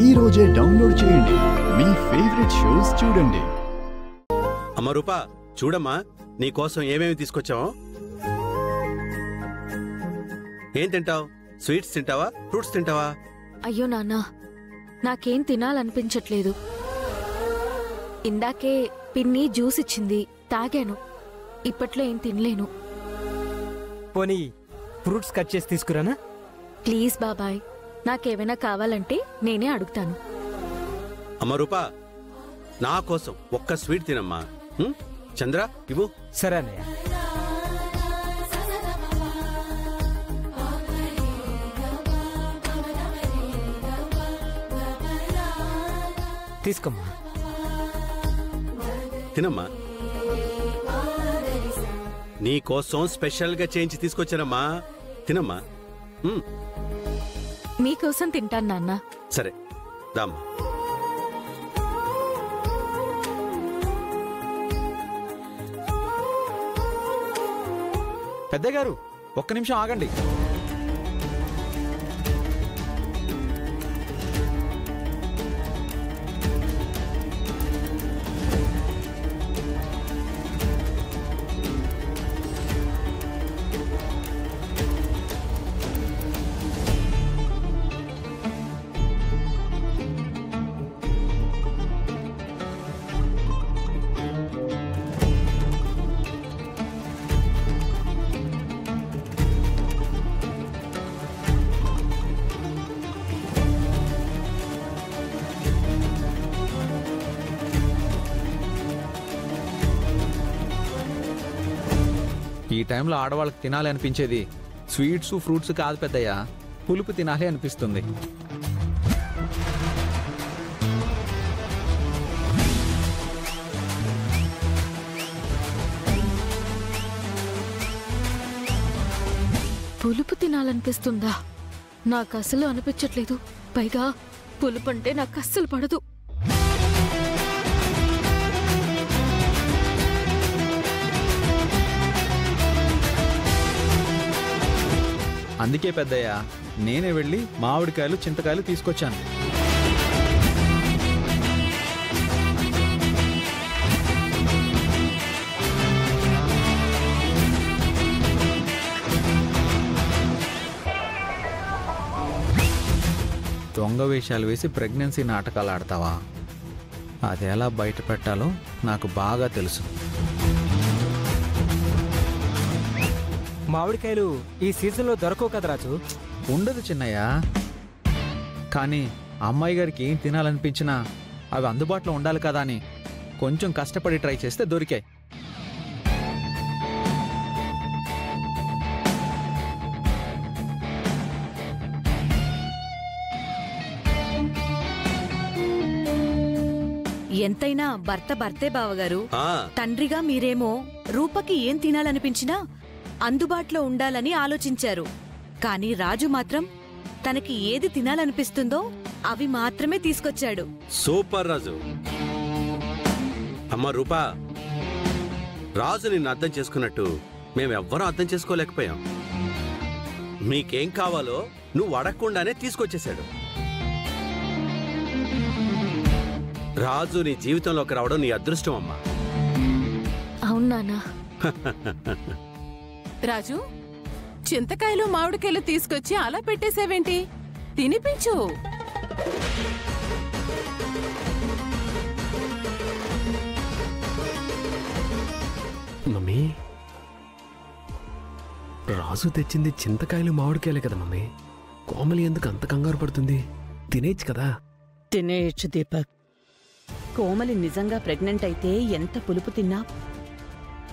ఈ రోజే డౌన్లోడ్ చేయండి, మీ ఫేవరెట్ షోస్ చూడండి. అమ్మ రూపా, చూడమ్మా నీకోసం ఏమేమి తీసుకొచ్చావో. ఏం తింటావు? స్వీట్స్ తింటావా, ఫ్రూట్స్ తింటావా? అయ్యో నాన్నా, నాకేం తినాలనిపించట్లేదు. ఇందాకే పిన్ని జ్యూస్ ఇచ్చింది, తాగాను. ఇప్పట్లో ఏం తినలేను. పోనీ ఫ్రూట్స్ కట్ చేసి తీసుకురానా? ప్లీజ్ బాబాయ్, నాకేమైనా కావాలంటే నేనే అడుగుతాను. అమ్మ రూపా, నా కోసం ఒక్క స్వీట్ తినమ్మా. చంద్ర ఇవ్వు. సరే అన్నయ్య. తీసుకోమ్మా. తినమ్మా. నీకోసం స్పెషల్ గా చేయించి తీసుకొచ్చానమ్మా, తినమ్మా. మీకోసం తింటాను నాన్న. సరే దామ్మా. పెద్దగారు ఒక్క నిమిషం ఆగండి. ఈ టైంలో ఆడవాళ్ళకి తినాలి అనిపించేది స్వీట్స్ ఫ్రూట్స్ కాదు పెద్దయ్య, పులుపు తినాలి అనిపిస్తుంది. పులుపు తినాలనిపిస్తుందా? నాకు అసలు అనిపించట్లేదు. పైగా పులుపు అంటే నాకు అస్సలు పడదు. అందుకే పెద్దయ్య నేనే వెళ్ళి మామిడికాయలు చింతకాయలు తీసుకొచ్చాను. దొంగ వేషాలు వేసి ప్రెగ్నెన్సీ నాటకాలు ఆడతావా? అది ఎలా బయట పెట్టాలో నాకు బాగా తెలుసు. మామిడికాయలు ఈ సీజన్లో దొరకవు కదా రాజు. ఉండదు చిన్నయ్య, కానీ అమ్మాయి గారికి ఏం తినాలనిపించినా అవి అందుబాటులో ఉండాలి కదా అని కొంచెం కష్టపడి ట్రై చేస్తే దొరికాయి. ఎంతైనా భర్త భర్తే బావగారు. తండ్రిగా మీరేమో రూపకి ఏం తినాలనిపించినా అందుబాటులో ఉండాలని ఆలోచించారు. కానీ రాజు మాత్రం తనకి ఏది తినాలనిపిస్తుందో అవి మాత్రమే తీసుకొచ్చాడు. సూపర్ రాజు. అమ్మ రూపా, రాజు నిన్ను అర్థం చేసుకున్నట్టు మేమెవ్వరూ అర్థం చేసుకోలేకపోయాం. మీకేం కావాలో నువ్వు అడగకుండానే తీసుకొచ్చేశాడు. రాజు నీ జీవితంలోకి రావడం నీ అదృష్టం అమ్మా. అవునానా? రాజు, చింతకాయలు మామిడికాయలు తీసుకొచ్చి అలా పెట్టేసేవేంటి? తినిపించు. మమ్మీ, రాజు తెచ్చింది చింతకాయలు మామిడికాయలే కదా మమ్మీ. కోమలి ఎందుకు అంత కంగారు పడుతుంది? తినేచ్చు కదా. తినేయచ్చు దీపక్. కోమలి నిజంగా ప్రెగ్నెంట్ అయితే ఎంత పులుపు తిన్నా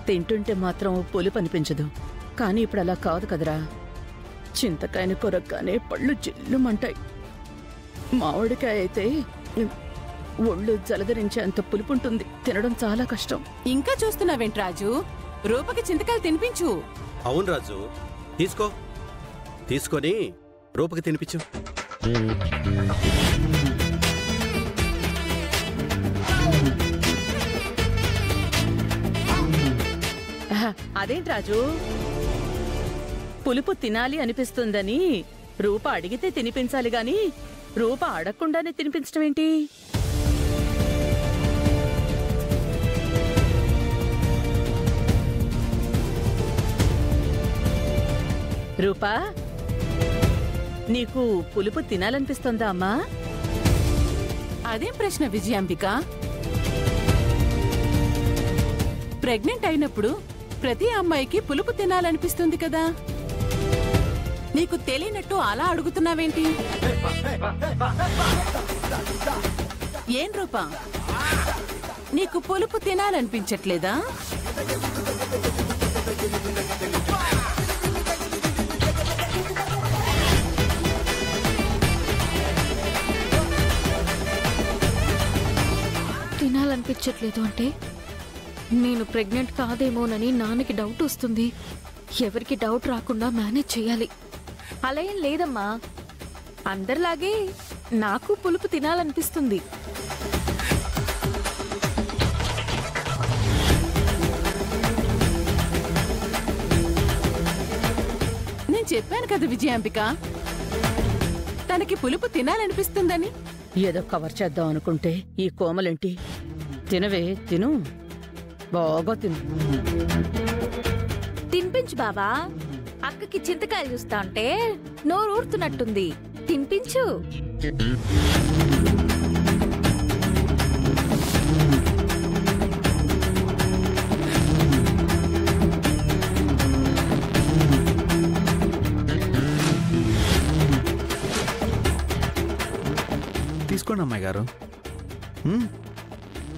తింటుంటే మాత్రం పులుపు అనిపించదు. కానీ ఇప్పుడు అలా కాదు కదరా. చింతకాయని కొరగ్గానే పళ్ళు జిల్లుమంటాయి. మామిడికాయ అయితే ఒళ్ళు జలధరించేంత పులుపుంటుంది. తినడం చాలా కష్టం. ఇంకా చూస్తున్నావేంటి రాజు? రూపకి చింతకాయలు తినిపించు. అవును రాజు, తీసుకో. తీసుకొని రూపకి తినిపించు. అదేంటి రాజు, పులుపు తినాలి అనిపిస్తుందని రూప అడిగితే తినిపించాలి గాని రూప అడగకుండానే తినిపించడం ఏంటి? రూపా, నీకు పులుపు తినాలనిపిస్తోందా అమ్మా? అదేం ప్రశ్న విజయాంబిక? ప్రెగ్నెంట్ అయినప్పుడు ప్రతి అమ్మాయికి పులుపు తినాలనిపిస్తుంది కదా, నీకు తెలియనట్టు అలా అడుగుతున్నావేంటి? ఏం రూపా, నీకు పులుపు తినాలనిపించట్లేదా? తినాలనిపించట్లేదు అంటే నేను ప్రెగ్నెంట్ కాదేమోనని నాన్నకి డౌట్ వస్తుంది. ఎవరికి డౌట్ రాకుండా మేనేజ్ చేయాలి. అలా ఏం లేదమ్మా, అందరిలాగే నాకు పులుపు తినాలనిపిస్తుంది. నేను చెప్పాను కదా విజయాంబిక, తనకి పులుపు తినాలనిపిస్తుందని. ఏదో కవర్ చేద్దాం అనుకుంటే ఈ కోమలేంటి? తినవే, తిను, బాగా తిను. తినిపించు బావా. అక్కకి చింతకాయలు చూస్తా ఉంటే నోరు ఊరుతున్నట్టుంది. తినిపించు. తీసుకోండి అమ్మాయి గారు.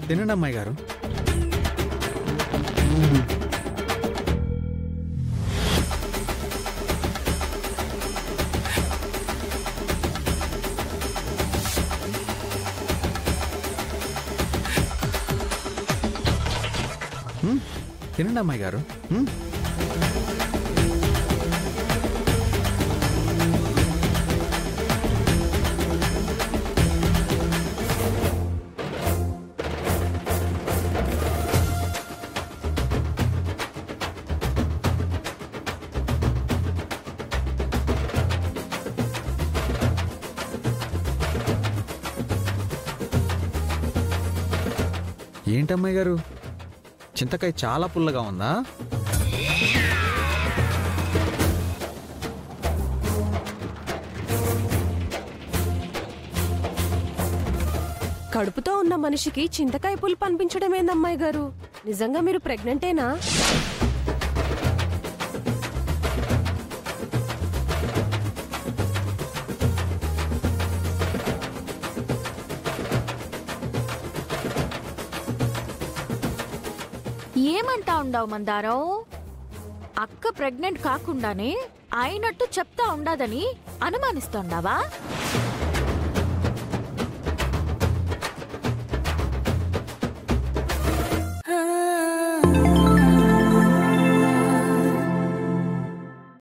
తినండి అమ్మాయి గారు. తినండి అమ్మాయి గారు. ఏంటమ్మాయి గారు, చింతకాయ చాలా పుల్లగా ఉందా? కడుపుతో ఉన్న మనిషికి చింతకాయ పులుపు అనిపించడమేందమ్మాయి గారు? నిజంగా మీరు ప్రెగ్నెంటేనా? ఏమంటా ఉండావు మందారం? అక్క ప్రెగ్నెంట్ కాకుండానే అయినట్టు చెప్తా ఉండాదని అనుమానిస్తోండావా?